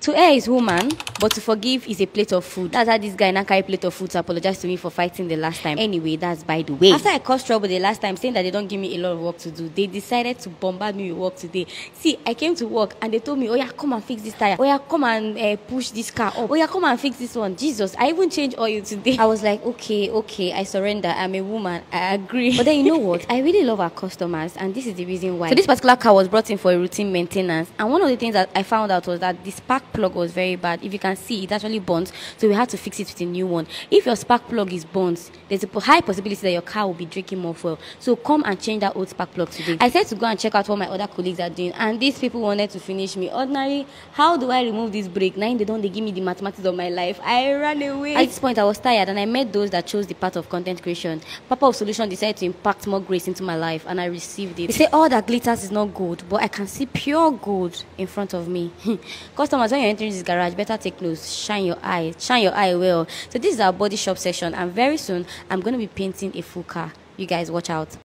To err is woman, but to forgive is a plate of food. That's how this guy now carry plate of food to apologize to me for fighting the last time. Anyway, that's by the way. After I caused trouble the last time, saying that they don't give me a lot of work to do, they decided to bombard me with work today. See, I came to work and they told me, oh yeah, come and fix this tire. Oh yeah, come and push this car up. Oh yeah, come and fix this one. Jesus, I even changed oil today. I was like, okay, I surrender. I'm a woman. I agree. But then you know what? I really love our customers, and this is the reason why. So this particular car was brought in for a routine maintenance, and one of the things that I found out was that the spark plug was very bad. If you can see, it actually burnt, so we had to fix it with a new one. If your spark plug is burnt, there's a high possibility that your car will be drinking more fuel. So come and change that old spark plug today. I said to go and check out what my other colleagues are doing, and these people wanted to finish me. Ordinarily, how do I remove this brake? Now they give me the mathematics of my life. I ran away. At this point, I was tired, and I met those that chose the path of content creation. Papa of Solution decided to impact more grace into my life, and I received it. They say all that glitters is not gold, but I can see pure gold in front of me. Customers, when you're entering this garage, better take notes. Shine your eye well. So this is our body shop section, and very soon I'm going to be painting a full car. You guys watch out.